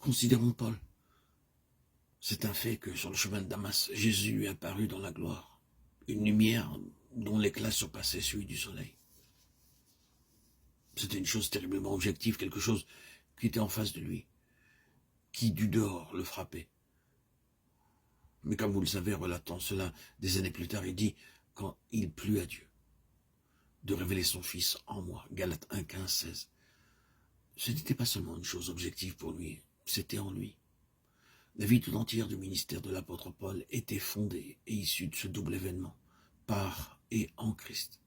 Considérons Paul. C'est un fait que sur le chemin de Damas, Jésus lui est apparu dans la gloire, une lumière dont l'éclat surpassait celui du soleil. C'était une chose terriblement objective, quelque chose qui était en face de lui, qui du dehors le frappait. Mais comme vous le savez, relatant cela des années plus tard, il dit « Quand il plut à Dieu de révéler son Fils en moi », Galates 1, 15, 16. Ce n'était pas seulement une chose objective pour lui, c'était en lui. La vie tout entière du ministère de l'apôtre Paul était fondée et issue de ce double événement, par et en Christ.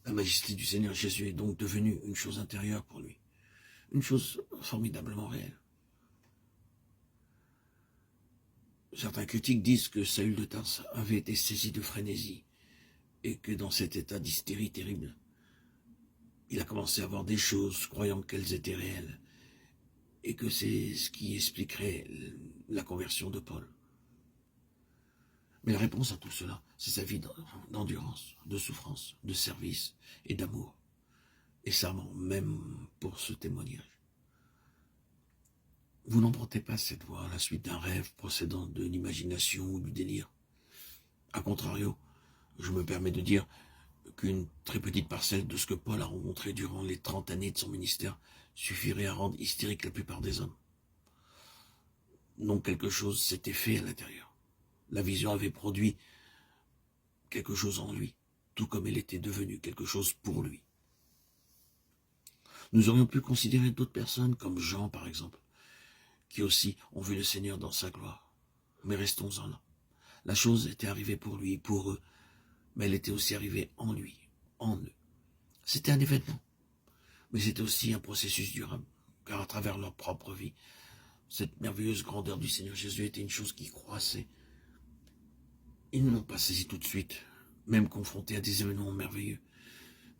La majesté du Seigneur Jésus est donc devenue une chose intérieure pour lui, une chose formidablement réelle. Certains critiques disent que Saül de Tarse avait été saisi de frénésie et que dans cet état d'hystérie terrible, il a commencé à voir des choses croyant qu'elles étaient réelles et que c'est ce qui expliquerait la conversion de Paul. Mais la réponse à tout cela, c'est sa vie d'endurance, de souffrance, de service et d'amour, et serment même pour ce témoignage. Vous n'empruntez pas cette voie à la suite d'un rêve procédant de l'imagination ou du délire. A contrario, je me permets de dire qu'une très petite parcelle de ce que Paul a rencontré durant les 30 années de son ministère suffirait à rendre hystérique la plupart des hommes. Non, quelque chose s'était fait à l'intérieur. La vision avait produit quelque chose en lui, tout comme elle était devenue quelque chose pour lui. Nous aurions pu considérer d'autres personnes, comme Jean par exemple, qui aussi ont vu le Seigneur dans sa gloire. Mais restons-en là. La chose était arrivée pour lui, pour eux, mais elle était aussi arrivée en lui, en eux. C'était un événement, mais c'était aussi un processus durable, car à travers leur propre vie, cette merveilleuse grandeur du Seigneur Jésus était une chose qui croissait. Ils ne l'ont pas saisi tout de suite, même confrontés à des événements merveilleux,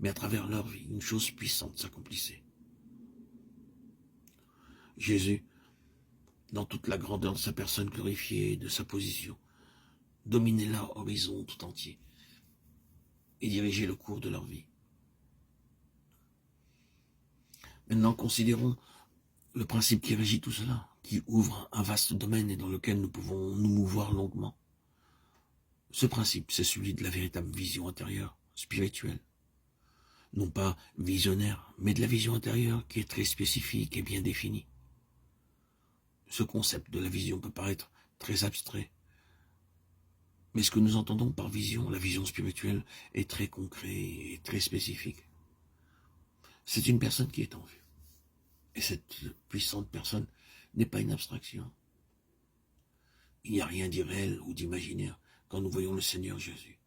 mais à travers leur vie, une chose puissante s'accomplissait. Jésus, dans toute la grandeur de sa personne glorifiée et de sa position, dominait l'horizon tout entier et dirigeait le cours de leur vie. Maintenant, considérons le principe qui régit tout cela, qui ouvre un vaste domaine et dans lequel nous pouvons nous mouvoir longuement. Ce principe, c'est celui de la véritable vision intérieure, spirituelle. Non pas visionnaire, mais de la vision intérieure qui est très spécifique et bien définie. Ce concept de la vision peut paraître très abstrait, mais ce que nous entendons par vision, la vision spirituelle, est très concret et très spécifique. C'est une personne qui est en vue. Et cette puissante personne n'est pas une abstraction. Il n'y a rien d'irréel ou d'imaginaire quand nous voyons le Seigneur Jésus.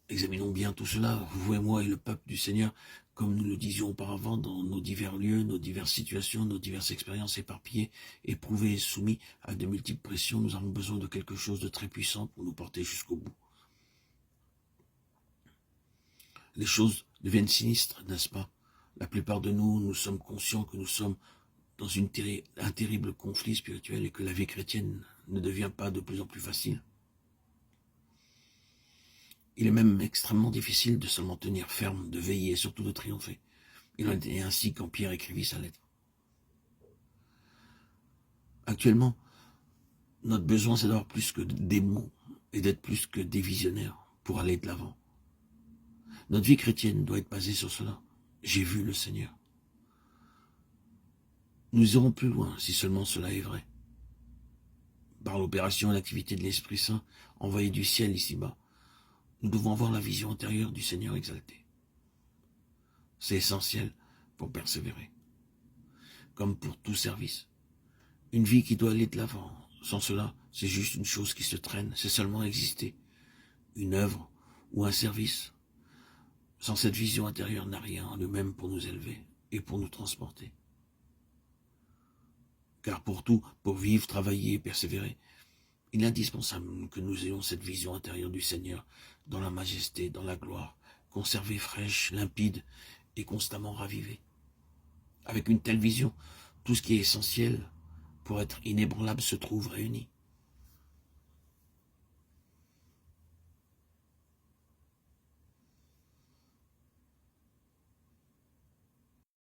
Examinons bien tout cela, vous et moi et le peuple du Seigneur, comme nous le disions auparavant, dans nos divers lieux, nos diverses situations, nos diverses expériences éparpillées, éprouvées et soumis à de multiples pressions. Nous avons besoin de quelque chose de très puissant pour nous porter jusqu'au bout. Les choses deviennent sinistres, n'est-ce pas? La plupart de nous, nous sommes conscients que nous sommes dans un terrible conflit spirituel et que la vie chrétienne ne devient pas de plus en plus facile. Il est même extrêmement difficile de seulement tenir ferme, de veiller et surtout de triompher. Il en est ainsi quand Pierre écrivit sa lettre. Actuellement, notre besoin c'est d'avoir plus que des mots et d'être plus que des visionnaires pour aller de l'avant. Notre vie chrétienne doit être basée sur cela. J'ai vu le Seigneur. Nous irons plus loin si seulement cela est vrai. Par l'opération et l'activité de l'Esprit Saint envoyé du ciel ici-bas, nous devons avoir la vision intérieure du Seigneur exalté. C'est essentiel pour persévérer. Comme pour tout service. Une vie qui doit aller de l'avant. Sans cela, c'est juste une chose qui se traîne. C'est seulement exister. Une œuvre ou un service. Sans cette vision intérieure n'a rien en lui-même pour nous élever et pour nous transporter. Car pour tout, pour vivre, travailler et persévérer, il est indispensable que nous ayons cette vision intérieure du Seigneur, dans la majesté, dans la gloire, conservée fraîche, limpide et constamment ravivée. Avec une telle vision, tout ce qui est essentiel pour être inébranlable se trouve réuni.